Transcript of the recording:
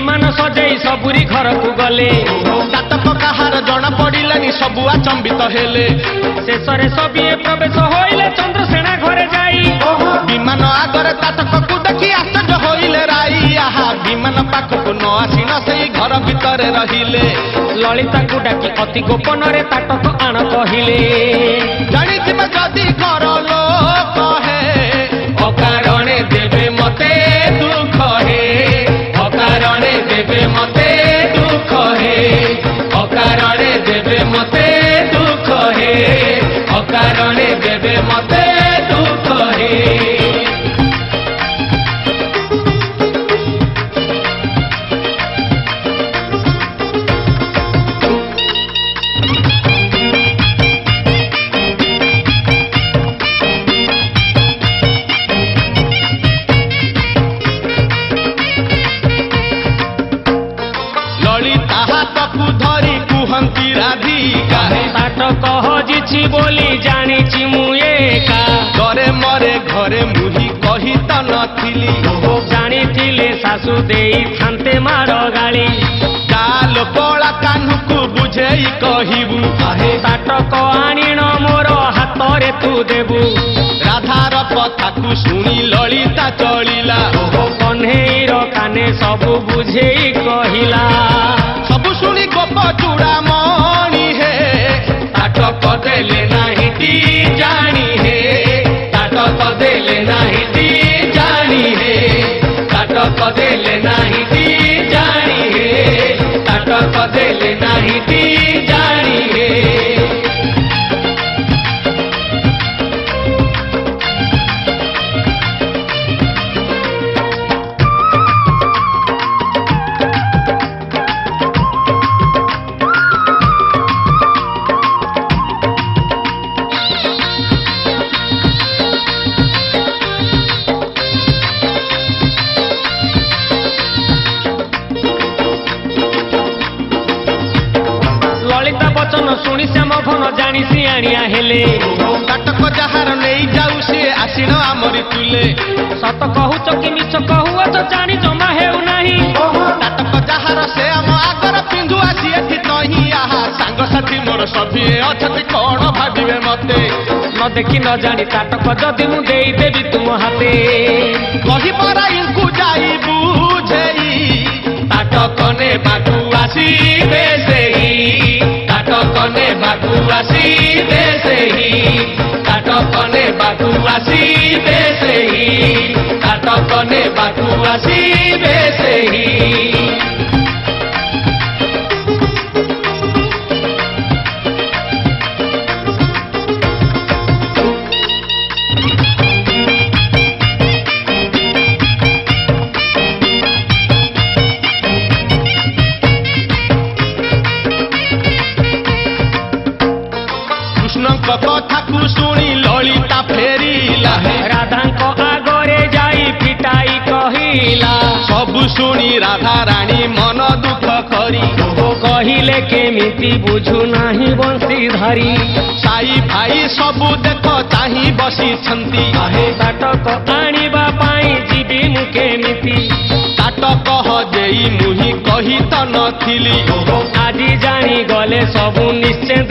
विमान सजई सबुरी घर को गले ताटक कहार जना पड़िलानी सबु आचंबित हेले शेष सबिए प्रवेश होइले चंद्रसेना घरे जाई विमान आगरे ताटक को देखी आश्चर्य होइले राई आहा विमान पाखकु न आसी न सेई घर भितर रहिले ललिता को डाकी अति गोपन रे ताटक आण कहिले जानिथिबे जदि घर लोक हे अकारणे देवे मते दुख हे अकारणे देवे मते दुख हे अकारणे देवे मते दुख हे अकारणे देवे मते दुख हे ताटक हजिछि बोली जानिछि मु एका घरे मरे घरे मुही कही त नथिली जानिथिले सासु देई थान्ते मार गाली काल पळा कान्हु बुझेई कहिबु ताटक आनिण मोर हातरे तू देबु राधार कथाकु शुणी ललिता चलिला कन्हेईर काने सबु बुझेई कहिला सबु शुणी गोप चूड़ामणि हे ताटक देले नाही ती जानी हे ताटक देले नाही ती जानी हे ताटक देले नाही ती जानी हे ताटक देले नाही ती जानी हे शुणी श्याम भन जानी सियाणिया हेले ताटक जहार नहीं जाऊ सी आसीन आमरी तुले सत कहूच कि मिछ कहूच जानी जमा हेउ नाही ताटक जहार से आम आगर पिंधु आसी एठी तही आहा सांग साथी मोर सभी अछति कोन भाबिबे मते न देखि न जानी ताटक जदि मु देई देबी तुम हाते कहि परा इनको जाई बुझेई ताटक ने बाटू आसी बेसेई ताटक ने बाटू आसी बेसेई ताटक ने बाटू आसी बेसेई ताटक ने बाटू आसी बेसेई कथाकु शुणी ललिता फेरिला राधा आगरे जाई फिटाई कहिला सबु शुणी राधा रानी मन दुख करी कहिले केमिति बुझु नाही बंशीधारी साई भाई सबु देख चाही बसी छंती ताटक आनिबा पाई जीवी मु केमिति ताटक हजेई मुही कही त नथिली आजी जानी गले सबु निश्चय